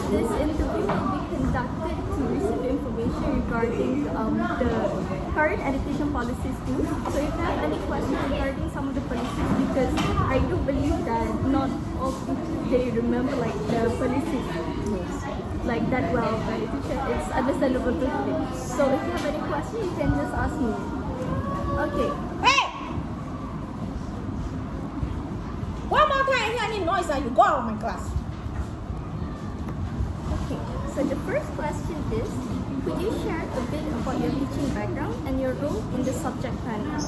This interview will be conducted to receive information regarding the current education policy schools. So if you have any questions regarding some of the policies, because I do believe that not all people they remember like the policies like that well, but it's understandable to them. So if you have any questions, you can just ask me. Okay. Hey! One more time I hear any noise and you go out of my class. Okay, so the first question is, could you share a bit about your teaching background and your role in the subject panel?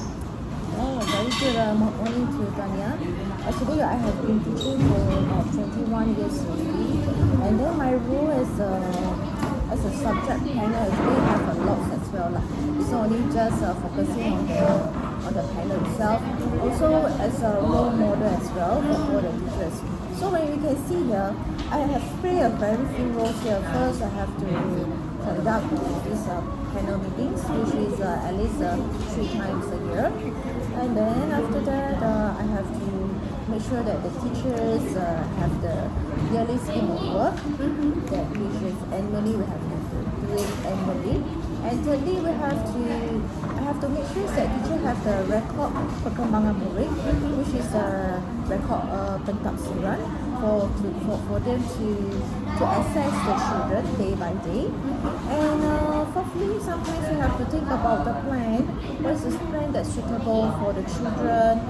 Oh, very good morning to Tanya. Actually, I have been teaching for 21 years already. And then my role as a subject panel actually have a lot as well. It's not only just focusing on the panel itself, also as a role model as well for the teachers. So when you can see here, I have played a very few roles here. First, I have to conduct these panel meetings, which is at least 3 times a year. And then after that, I have to make sure that the teachers have the yearly scheme of work, that which is annually we have to do it annually. And thirdly, I have to make sure that teachers have the record perkembangan murid, which is a record pentafsiran for them to assess the children day by day. And fourthly, sometimes we have to think about the plan. What is the plan that's suitable for the children,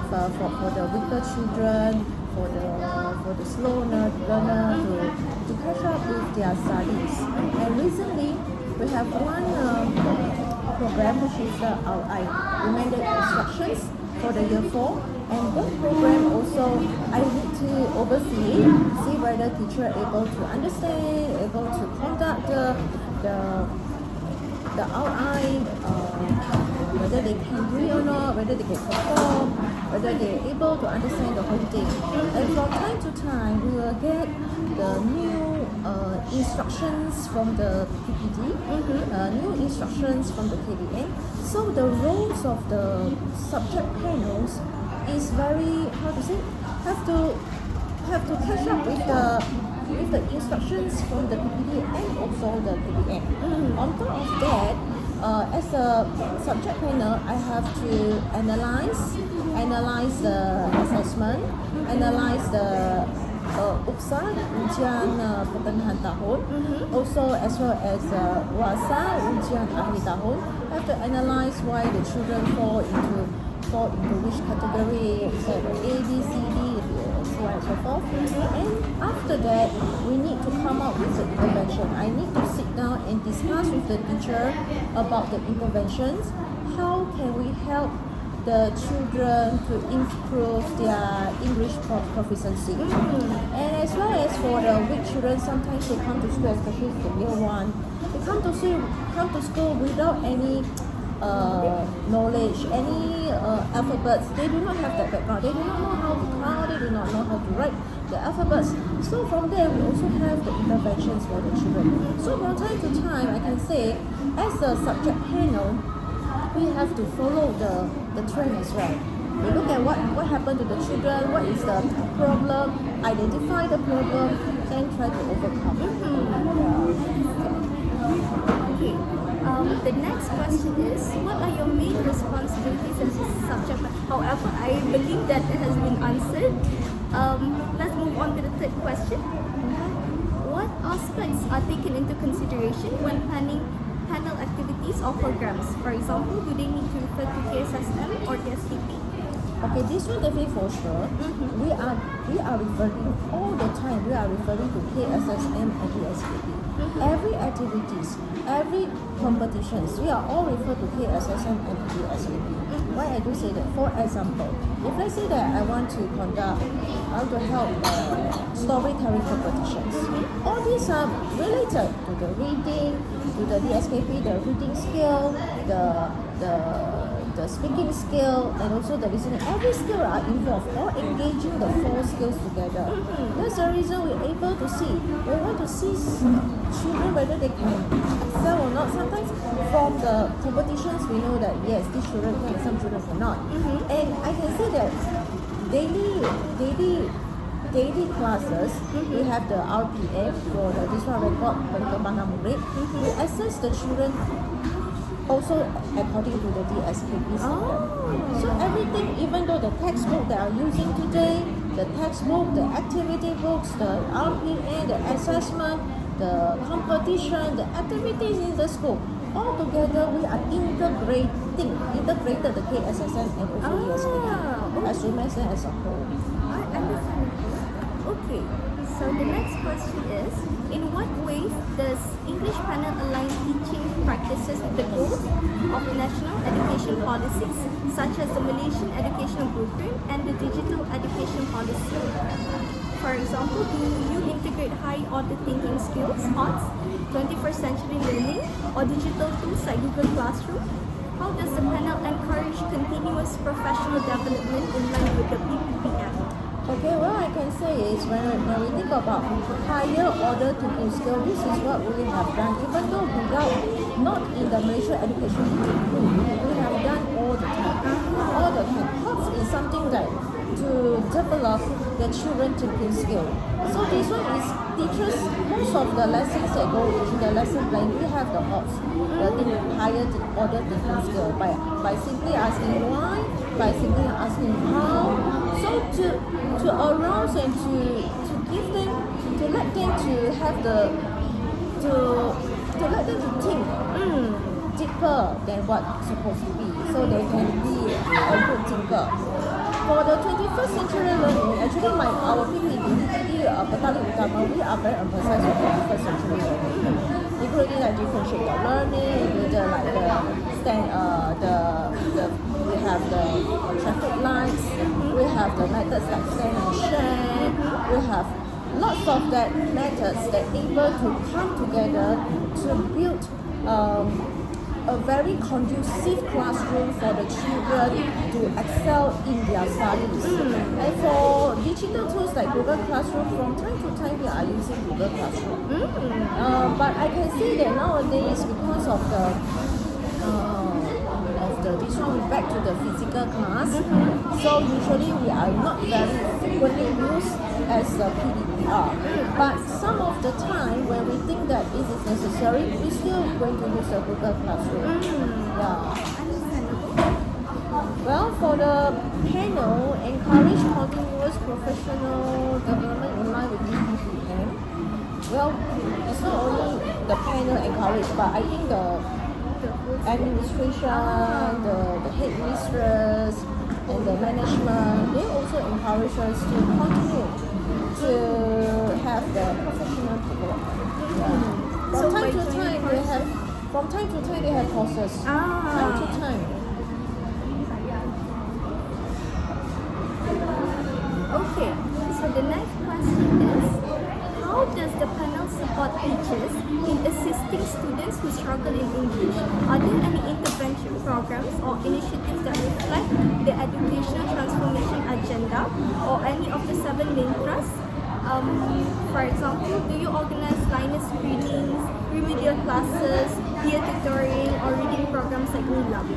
for the weaker children, for the slow learner to catch up with their studies. And recently, we have one program which is our recommended instructions for the year 4. And that program also, I need to oversee, see whether teacher are able to understand, able to conduct the outline, whether they can do it or not, whether they can perform, whether they are able to understand the whole thing. And from time to time, we will get the new instructions from the PPD, new instructions from the KDN. So the roles of the subject panels is very, have to catch up with the instructions from the PPD and also the KDN. On top of that, as a subject panel, I have to analyze the assessment, analyze the UPSA, ujian pertengahan tahun, also as well as WASA, ujian akhir tahun. I have to analyze why the children fall into which category, so A, B, C, D, so on and so forth. And after that, we need to come up with the intervention. I need to sit down and discuss with the teacher about the interventions. How can we help the children to improve their English proficiency? And as well as for the weak children, sometimes they come to school, especially the year 1, they come to school without any knowledge, any alphabets. They do not have that background. They do not know how to count. They do not know how to write the alphabets. So from there, we also have the interventions for the children. So from time to time, I can say, as a subject panel, we have to follow the trend as well. We look at what happened to the children, what is the problem, identify the problem, and try to overcome it. Okay. The next question is, what are your main responsibilities as a subject? However, I believe that it has been answered. Let's move on to the third question. What aspects are taken into consideration when planning panel activities or programs? For example, do they need to refer to KSSM or KSTP? Okay, this one definitely for sure. We are referring all the time. We are referring to KSSM and KSTP. Every activities, every competitions, we are all referred to KSSM and KSTP. Why I do say that? For example, if let's say that I want to help storytelling competitions, all these are related to the reading, to the DSKP, the reading skill, the speaking skill, and also the listening. Every skill are involved, all engaging the 4 skills together. That's the reason we're able to see. We want to see children whether they can excel or not. Sometimes from the competitions, we know that yes, these children can, some children cannot. And I can say that daily daily classes. We have the RPA for the this one record perkembangan murid. We assess the children also according to the DSKP standard. So everything, even though the textbook that I'm using today, the textbook, the activity books, the RPA, the assessment, the competition, the activities in the school, all together we are integrated the KSSM and also DSKP as semester as a whole. I understand. Okay, so the next question is, in what ways does English panel align teaching practices with the goals of national education policies, such as the Malaysian Educational Blueprint and the Digital Education Policy? For example, do you integrate high-order thinking skills, HOTS, 21st century learning, or digital tools like Google Classroom? How does the panel encourage continuous professional development in line with the PPPM? Okay, what I can say is when we think about higher order thinking skill, this is what we have done. Even though not in the Malaysia education, we have done all the time. All the time. HOTS is something that to develop the children thinking skill. So this one is teachers, most of the lessons that go in the lesson plan, we have the HOTS, the higher order thinking skill by simply asking why, by simply asking how. So to arouse and to give them, to let them to have the, to let them to think deeper than what's supposed to be, so they can be a good thinker. For the 21st century learning, actually our PPD Petali Utama, we are very emphasized on 21st century learning, including like differentiated learning, including like we have the traffic lights, we have the methods like stand and share, we have lots of that methods that able to come together to build a very conducive classroom for the children to excel in their studies. And for digital tools like Google Classroom, from time to time we are using Google Classroom. But I can see that nowadays, because of this one, we're back to the physical class. So usually we are not very frequently used as a PDPR. But some of the time when we think that it is necessary, we still going to use the Google Classroom. Yeah. Well, for the panel, encourage continuous professional development in line with PPPM. Well, it's not only the panel encourage, but I think the administration, the headmistress, and the management, they also encourage us to continue to have the professional development. From time to time they have courses. Time to time. Okay, so the next question is, how does the panel support teachers in assisting students who struggle in English? Are there any intervention programs or initiatives that reflect the educational transformation agenda or any of the 7 main thrusts? For example, do you organize linus screenings, remedial classes, peer tutoring, or reading programs like NILAB?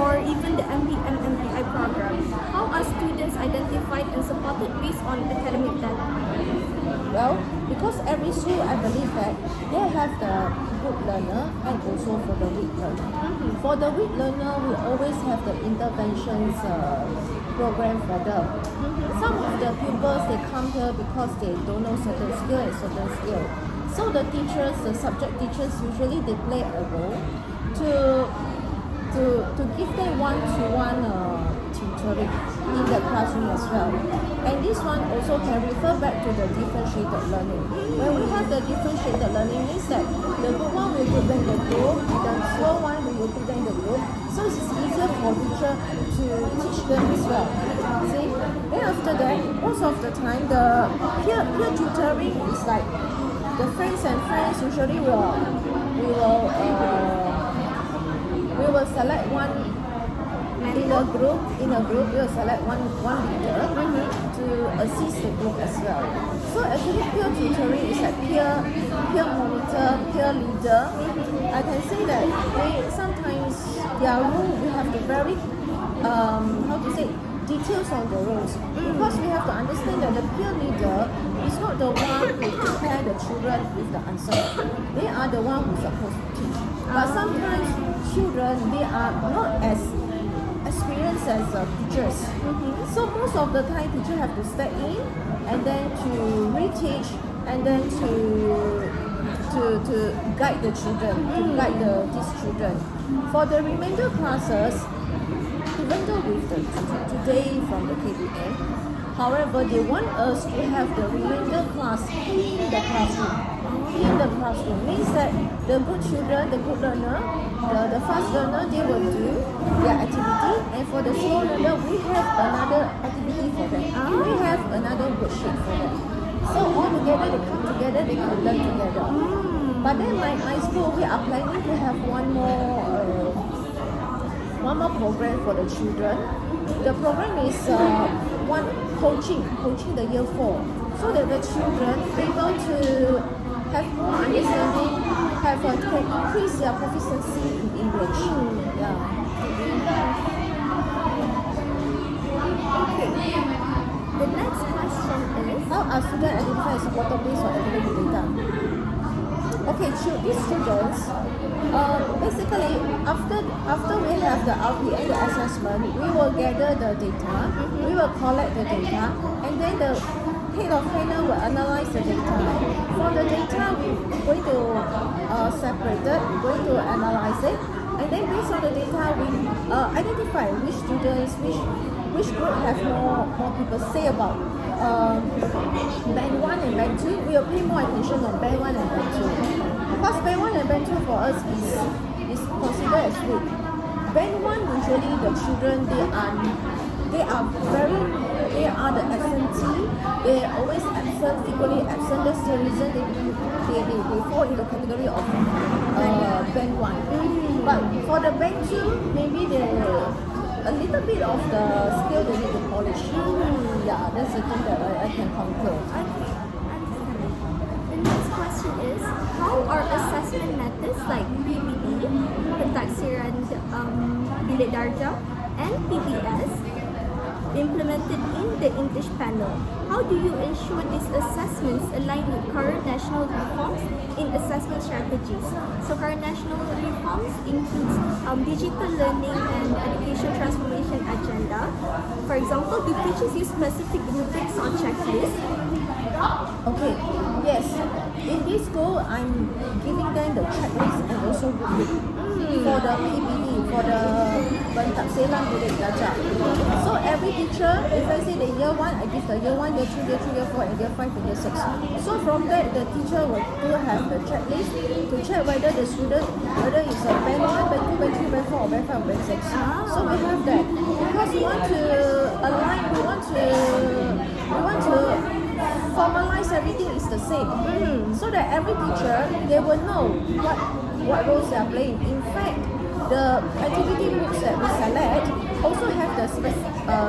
Or even the MPI program? How are students identified and supported based on academic data? Well, because every school, I believe that they have the good learner and also for the weak learner. For the weak learner, we always have the interventions program for them. Some of the pupils, they come here because they don't know certain skill and certain skill. So the teachers, the subject teachers, usually they play a role to give them one-to-one tutoring in the classroom as well. And this one also can refer back to the differentiated learning. When we have the differentiated learning, means that the good one we put them in the group, the slow one we will put them in the group. So it's easier for teacher to teach them as well. See? Then after that, most of the time the peer tutoring is like the friends and friends usually we will select one in a group we will select one leader to assist the group as well. So actually peer tutoring is like peer monitor, peer leader. I can say that they sometimes their role we have to very details on the roles because we have to understand that the peer leader is not the one who prepare the children with the answer. They are the one who's supposed to teach. But sometimes children, they are not as experienced as teachers. So most of the time teacher have to step in and then to reteach and then to guide the children, to guide these children. For the remainder classes, even though with the today from the KBA, however, they want us to have the remainder class in the classroom. In the classroom means that the good children, the good learner, the fast learner, they will do their activity, and for the slow learner, we have another activity for them. We have another worksheet for them. So all together, they come together, they can learn together. But then my school, we are planning to have one more program for the children. The program is one coaching the year 4, so that the children able to have more understanding, to increase their proficiency in English. Yeah. Okay. The next question is, How are students identified as supporter based on academic data? Okay, these students, basically after we have the RPA, the assessment, we will gather the data, we will collect the data, and then the head of panel will analyze the data. For the data, we're going to separate it, we're going to analyze it, and then based on the data, we identify which students, which group have more people say about. Band 1 and Band 2, we will pay more attention on Band 1 and Band 2. Because Band 1 and Band 2 for us is considered as weak. Band 1, usually the children, they are the absentee. They are always absent, frequently absent. That's the reason they fall in the category of Band 1. But for the Band 2, maybe a little bit of the skill they need to polish. Yeah, that's the thing that I can conclude. okay, the next question is, how are assessment methods like PPD, Pentaksiran Bilik Darjah, and PBS implemented in the English panel? How do you ensure these assessments align with current national reforms in assessment strategies? So current national reforms includes digital learning and education transformation agenda. For example, do teachers use specific rubrics or checklists? Okay, yes. In this school, I'm giving them the checklist and also rubric for the PPD, for the Pentaksiran Bilik Darjah. So every teacher, if I say the year 1, I give the year 1, year 2, year 3, year 4, and year 5, and year 6. So from that, the teacher will have the checklist to check whether the student, whether it's a Band 1, Band 2, Band 3, Band 4, or Band 5, or Band 6. So we have that because we want to align, we want to formalize everything is the same, so that every teacher, they will know what roles they are playing. In fact, the activity books that we select also have the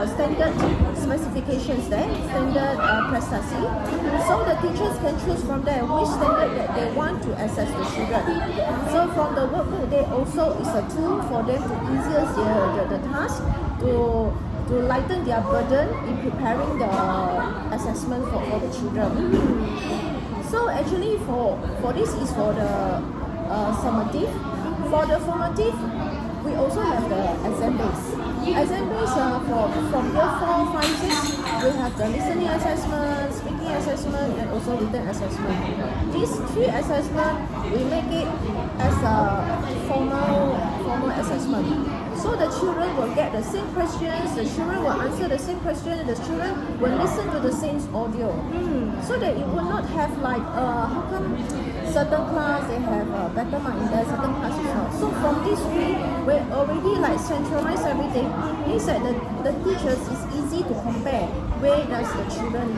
standard specifications there, standard prestasi, so the teachers can choose from there which standard that they want to assess the children. So from the workbook, they also is a tool for them to easier the task, to lighten their burden in preparing the assessment for the children. So actually for this is for the summative. For the formative, we also have the exam base. Exam base from year 4, 5, 6, we have the listening assessment, speaking assessment, and also written assessment. These 3 assessments, we make it as a formal assessment. So the children will get the same questions, the children will answer the same question, the children will listen to the same audio. So that it will not have like, how come certain class they have better mark in there, certain class is not. So from these 3, we already like centralize everything. Means that the teachers is easy to compare where does the children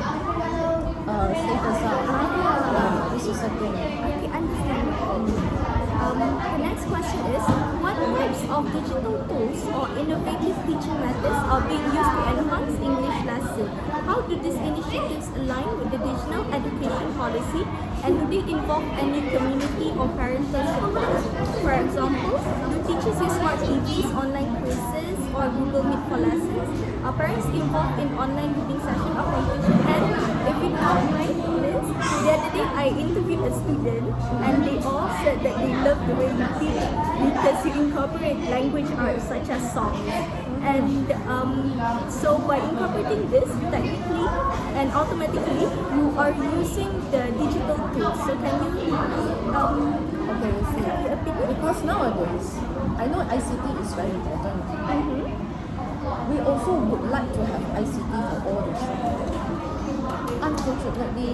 status are. This is a thing. Okay, understand. The next question is, what types of digital tools or innovative teaching methods are being used to enhance English lessons? How do these initiatives align with the digital education policy, and do they involve any community or parental support? For example, do teachers use smart TVs, online quizzes, or Google Meet for lessons? Are parents involved in online reading session or competition? And if you don't mind this, the other day I interviewed a student and they all said that they love the way you teach because you incorporate language arts such as songs. And so by incorporating this, technically and automatically, you are using the digital tools. So can you Okay, you see. have your opinion? Because nowadays, I know ICT is very important. We also would like to have ICT for all the children. Unfortunately,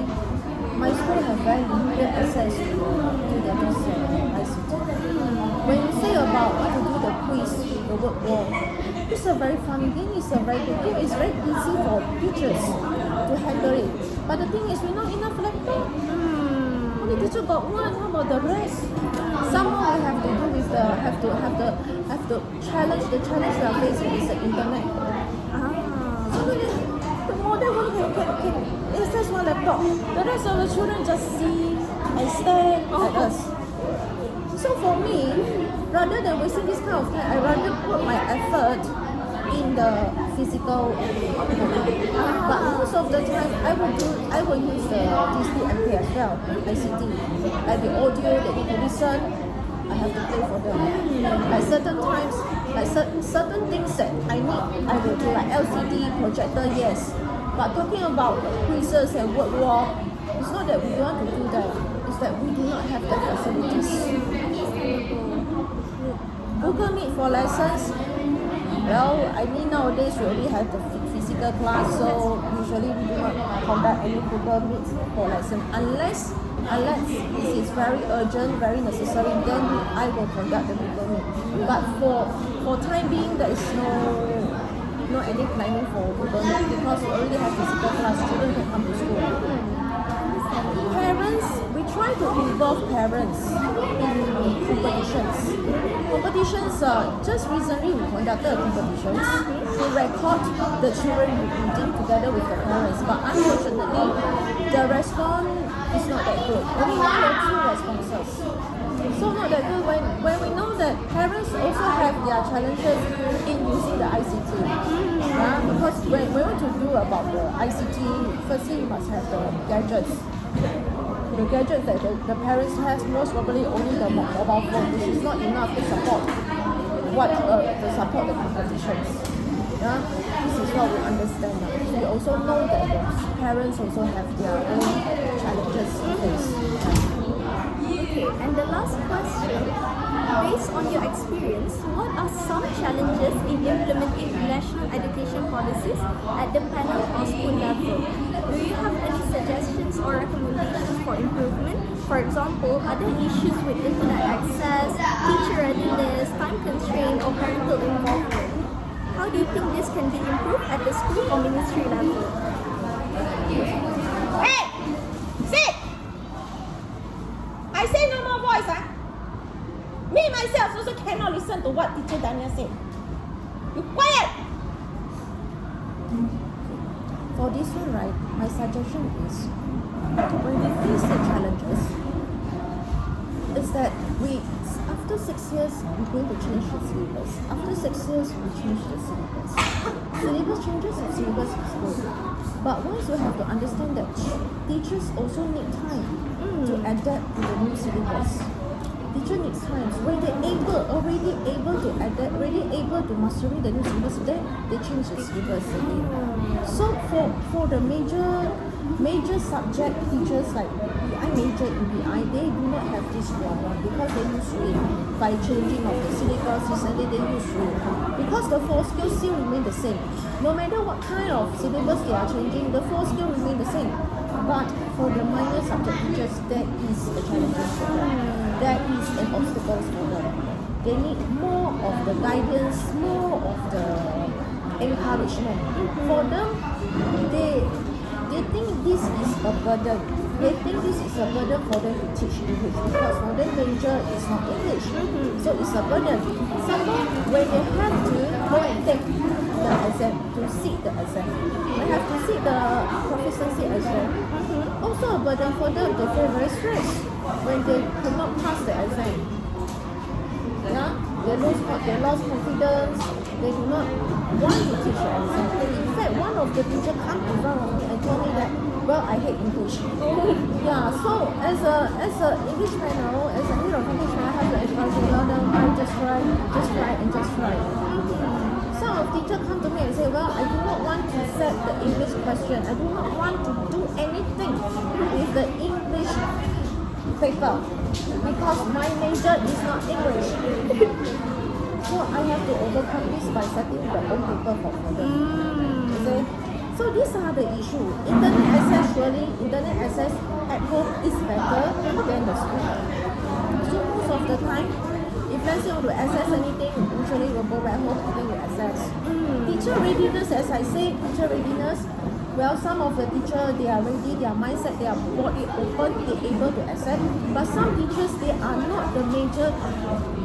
my school have very limited access to this ICT. When you say about how to do the quiz, the word wall, it's a very funny thing, it's a very good thing, it's very easy for teachers to handle it. But the thing is, we not enough laptop. Only teacher got one, how about the rest? Somehow we have to do with the, have to challenge, the challenge we are facing is the internet. So the modern one can access one laptop. The rest of the children just see and stare at us. So for me, rather than wasting this kind of time, I rather put my effort in the physical. But most of the time, I will use the DSP as well, ICT. Like the audio that they can listen, I have to play for them. At certain times, like certain things that I need, I will do, like LCD, projector, yes. But talking about quizzes and word wall, it's not that we don't want to do that, it's that we do not have the facilities. Google Meet for lessons, well, I mean nowadays we already have the physical class, so usually we do not conduct any Google Meet for lesson unless this is very urgent, very necessary, then I will conduct the Google Meet. But for time being, there is no any planning for Google Meet because we already have physical class, children can come to school. Parents, we try to involve parents in competitions. Just recently we conducted competitions to record the children reading together with the parents, but unfortunately the response is not that good. Only 1 or 2 responses. So not that good when we know that parents also have their challenges in using the ICT. Because when we want to do about the ICT, firstly you must have the gadgets. The gadgets that the parents has most probably only the mobile phone, which is not enough to support the competitions. This is what we understand now. We also know that the parents also have their own challenges to face. Okay, and the last question, based on your experience, what are some challenges in implementing national education policies at the panel or school level? Do you have any suggestions or recommendations for improvement? For example, are there issues with internet access, teacher readiness, time constraint, or parental involvement? How do you think this can be improved at the school or ministry level? Hey! Sit! I say no more voice, Me myself also cannot listen to what teacher Daniel said. You quiet! For this one, right, my suggestion is when we face the challenges, is that after 6 years, we're going to change the syllabus. After 6 years, we change the syllabus. Syllabus changes and syllabus is good. But once we have to understand that teachers also need time to adapt to the new syllabus. Teacher needs time. When they're already able to adapt, already able to master the new syllabus, then they change the syllabus again. So for the major subject teachers like I major in BI, they do not have this problem because they used to it. By changing of the syllabus recently, they used to it. Because the 4 skills still remain the same. No matter what kind of syllabus they are changing, the 4 skills remain the same. But for the minor subject teachers, that is a challenge for them. That is an obstacle for them. They need more of the guidance, more of the encouragement. For them, they think this is a burden. They think this is a a burden for them to teach English because for them major is not English. So it's a burden. Somehow when they have to go and take the exam, to sit the exam, they have to sit the proficiency exam. Also a burden for them. They feel very stressed when they cannot pass the exam. Yeah, they lost confidence. They do not want to teach the exam. And in fact, one of the teachers came in front of me and told me that, well, I hate English. Yeah, so as a English panel, as a head of English panel, I have to advise you, no, I just try and just try. Some of teachers come to me and say, well, I do not want to set the English question. I do not want to do anything with the English paper because my major is not English. So I have to overcome this by setting the own paper for them. You see? So these are the issues. Internet access, surely, internet access at home is better than the school. So most of the time, if let's say you want to access anything, usually we'll go back home and then we access. Teacher readiness, as I say, teacher readiness, well, some of the teachers, they are ready, their mindset, they are body open, they're able to accept. But some teachers, they are not the major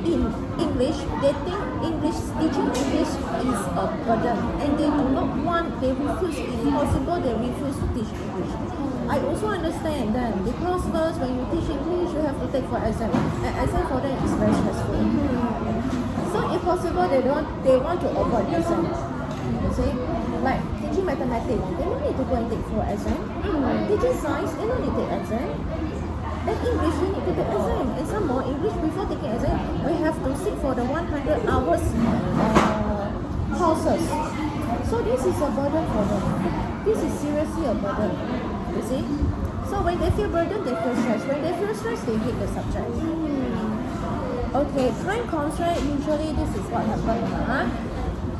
in English. They think teaching English is a burden. And they do not want, they refuse, if possible, they refuse to teach English. I also understand them because first, when you teach English, you have to take for exam. And exam for them is very stressful. So if possible, they want to avoid exam. You see? Like teaching mathematics, they don't need to go and take for exam. Teaching science, they don't need to take exam. And English, you need to take exam. And some more, English before taking exam, we have to sit for the 100 hours courses. So this is a burden for them. This is seriously a burden. You see? So when they feel burdened, they feel stressed. When they feel stressed, they hate the subject. Okay, time constraint, usually this is what happens.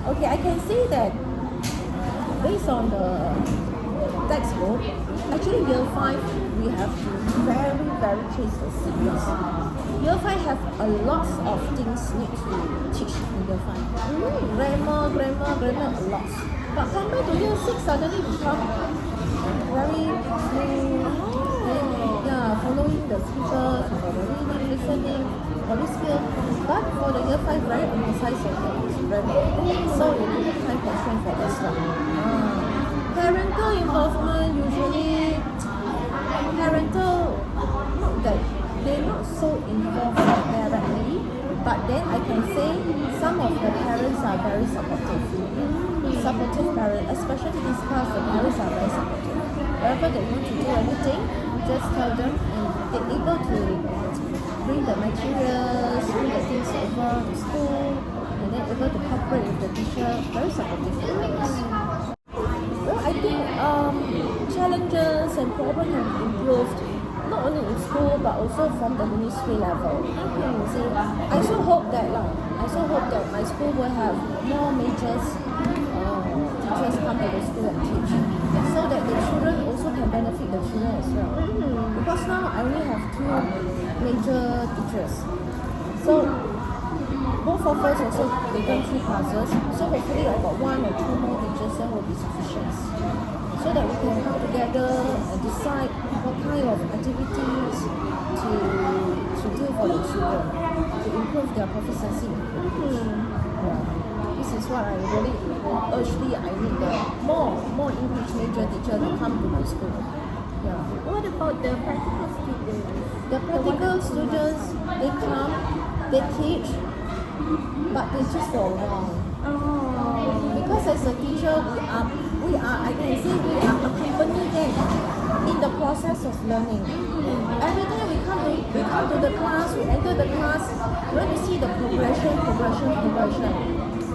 Okay, I can see that based on the textbook, actually year 5, we have to very chase the syllabus. Year 5 have a lot of things need to teach in year 5. Grammar, a lot. But compared to year 6, suddenly become very following the features, for the reading, listening, for this skill. But for the year 5, very emphasize on the grammar. So we need time constraint for this one. Parental involvement, usually not that they're not so involved directly, but then I can say some of the parents are very supportive. Supportive parents, especially this class, the parents are very supportive. Wherever they want to do anything, just tell them and they're able to bring the materials, bring the things over to school, and then able to cooperate with the teacher. Very supportive parents. Well, I think challenges and problems have improved not only in school but also from the ministry level. See, I so hope that my school will have more majors teachers come to the school and teach, so that the children also can benefit the children as well. Because now I only have 2 major teachers, so both of us also taken 3 classes. So hopefully about 1 or 2 more teachers then will be sufficient, so that we can come together and decide what kind of activities to do for the children to improve their proficiency in English. This is what I really urgently I need more English major teachers to come to my school. What about the practical students? The practical students, they come, they teach, but they just for a while. Because as a teacher, we are I can say we are accompanying them in the process of learning. Every time we come to the class, we enter the class, we want to see the progression.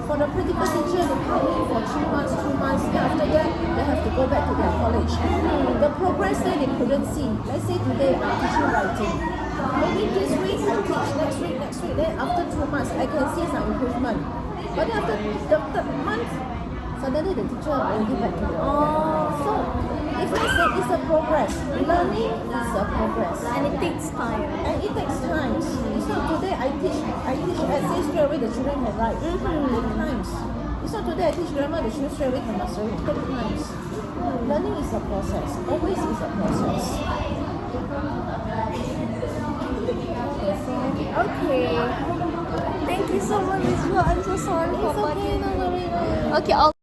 For the practical teacher, they come in for 3 months, 2 months, and after that, they have to go back to their college. The progress there they couldn't see. Let's say today I'm teaching writing. Maybe this week I teach, next week, then after 2 months, I can see some improvement. But then after the 3rd month, suddenly the teacher already back to the So, if I say it's a progress, learning is a progress. And it takes time. It's not today I teach essay straight away the children can write. It takes times. It's not today I teach grammar, the children straight away can master it. It takes times. Learning is a process. Always is a process. Okay. Thank you so much, Miss Chua. I'm so sorry for It's okay, bugging. no worry, no worry. Okay, I'll